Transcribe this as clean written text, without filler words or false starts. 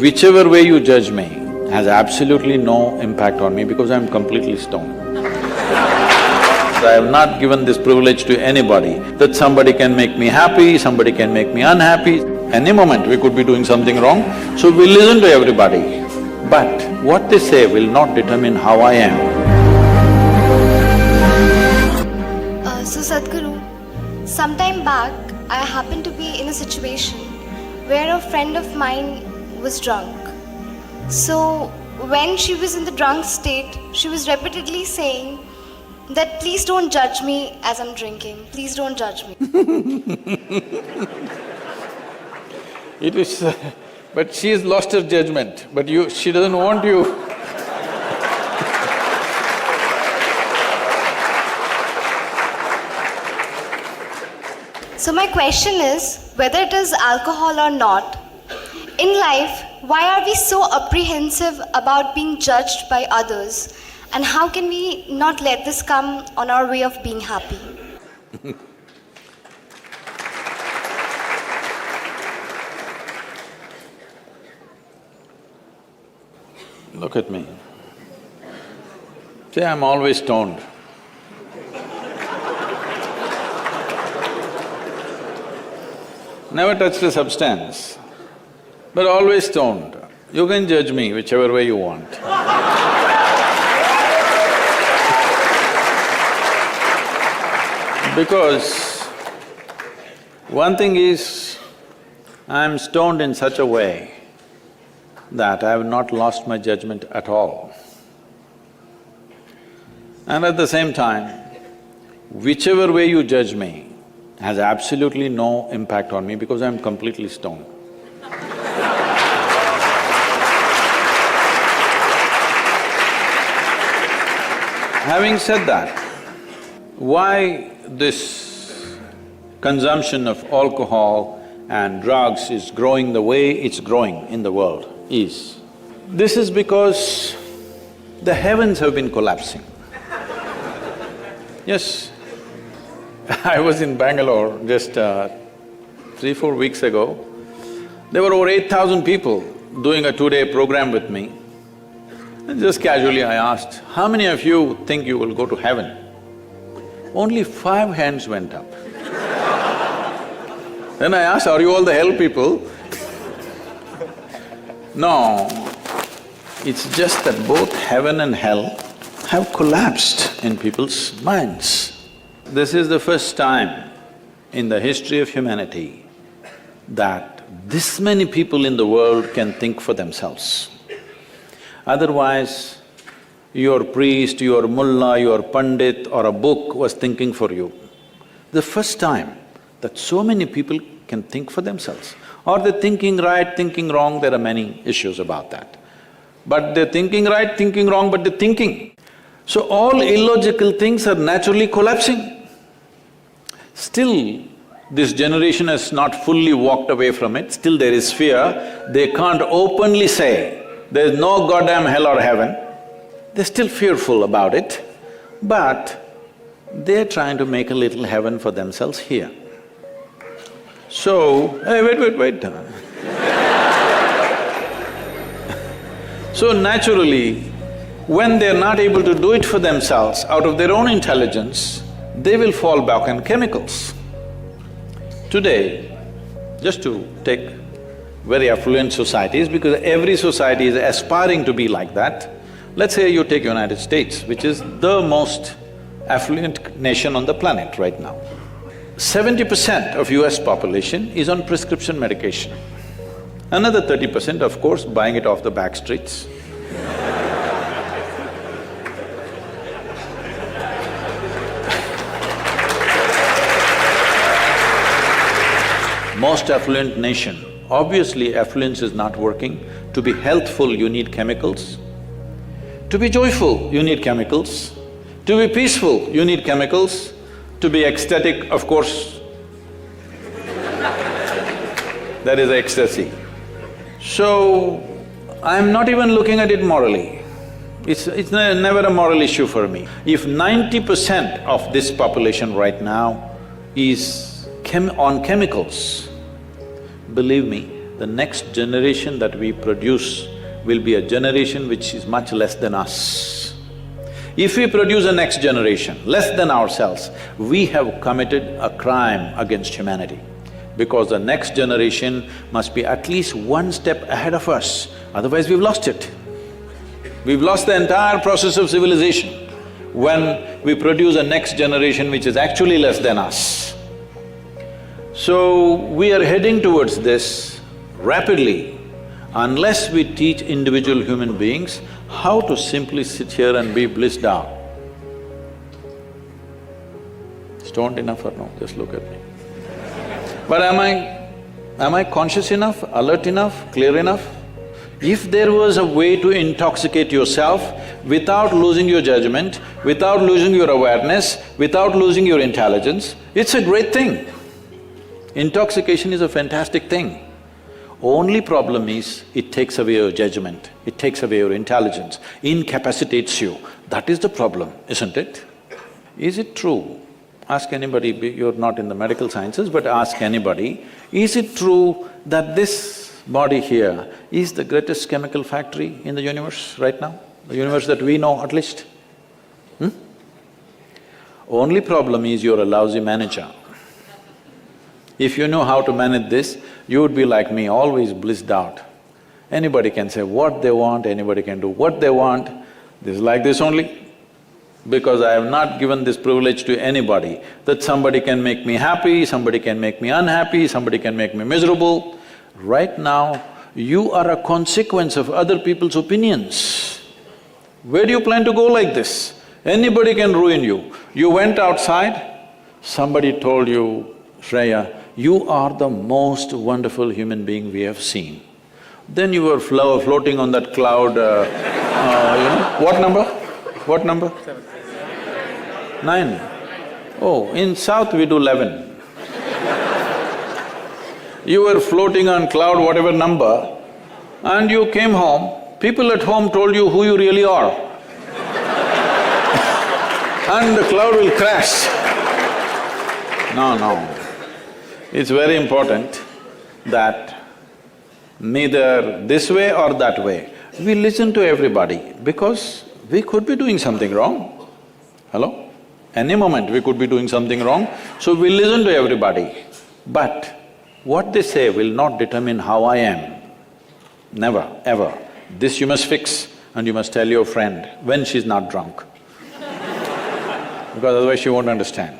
Whichever way you judge me has absolutely no impact on me because I'm completely stoned. I have not given this privilege to anybody that somebody can make me happy, somebody can make me unhappy. Any moment we could be doing something wrong, so we listen to everybody. But what they say will not determine how I am. So Sadhguru, sometime back I happened to be in a situation where a friend of mine was drunk. So when she was in the drunk state, she was repeatedly saying that please don't judge me as I'm drinking, please don't judge me. It is… but she has lost her judgment, but she doesn't want you. So my question is, whether it is alcohol or not, in life, why are we so apprehensive about being judged by others? And how can we not let this come on our way of being happy? Look at me. See, I'm always stoned. Never touched a substance, but always stoned. You can judge me whichever way you want. Because one thing is, I'm stoned in such a way that I have not lost my judgment at all. And at the same time, whichever way you judge me has absolutely no impact on me because I'm completely stoned. Having said that, why this consumption of alcohol and drugs is growing the way it's growing in the world is, this is because the heavens have been collapsing. Yes, I was in Bangalore just 3-4 weeks ago. There were over 8,000 people doing a 2-day program with me. And just casually I asked, how many of you think you will go to heaven? Only 5 hands went up. Then I asked, are you all the hell people? No, it's just that both heaven and hell have collapsed in people's minds. This is the first time in the history of humanity that this many people in the world can think for themselves. Otherwise, your priest, your mullah, your pandit or a book was thinking for you. The first time that so many people can think for themselves. Or they're thinking right, thinking wrong, there are many issues about that. But they're thinking right, thinking wrong, but they're thinking. So all illogical things are naturally collapsing. Still, this generation has not fully walked away from it, still there is fear. They can't openly say, there's no goddamn hell or heaven. They're still fearful about it, but they're trying to make a little heaven for themselves here. So, hey, wait. So naturally, when they're not able to do it for themselves out of their own intelligence, they will fall back on chemicals. Today, just to take very affluent societies, because every society is aspiring to be like that. Let's say you take United States, which is the most affluent nation on the planet right now. 70% of US population is on prescription medication. Another 30%, of course, buying it off the back streets. Most affluent nation, obviously affluence is not working. To be healthful, you need chemicals. To be joyful, you need chemicals. To be peaceful, you need chemicals. To be ecstatic, of course, that is ecstasy. So, I'm not even looking at it morally. It's never a moral issue for me. If 90% of this population right now is on chemicals, believe me, the next generation that we produce will be a generation which is much less than us. If we produce a next generation less than ourselves, we have committed a crime against humanity, because the next generation must be at least one step ahead of us, otherwise we've lost it. We've lost the entire process of civilization when we produce a next generation which is actually less than us. So, we are heading towards this rapidly unless we teach individual human beings how to simply sit here and be blissed out. Stoned enough or no? Just look at me. But am I conscious enough, alert enough, clear enough? If there was a way to intoxicate yourself without losing your judgment, without losing your awareness, without losing your intelligence, it's a great thing. Intoxication is a fantastic thing. Only problem is, it takes away your judgment, it takes away your intelligence, incapacitates you. That is the problem, isn't it? Is it true? Ask anybody, you're not in the medical sciences, but ask anybody, is it true that this body here is the greatest chemical factory in the universe right now? The universe that we know at least? Only problem is you're a lousy manager. If you know how to manage this, you would be like me, always blissed out. Anybody can say what they want, anybody can do what they want. This is like this only. Because I have not given this privilege to anybody, that somebody can make me happy, somebody can make me unhappy, somebody can make me miserable. Right now, you are a consequence of other people's opinions. Where do you plan to go like this? Anybody can ruin you. You went outside, somebody told you, Shreya, you are the most wonderful human being we have seen. Then you were floating on that cloud, what number? What number? 9. Oh, in South we do 11. You were floating on cloud whatever number, and you came home, people at home told you who you really are. And the cloud will crash. No. It's very important that neither this way or that way, we listen to everybody because we could be doing something wrong. Hello? Any moment we could be doing something wrong, so we listen to everybody. But what they say will not determine how I am. Never, ever. This you must fix and you must tell your friend when she's not drunk. Because otherwise she won't understand.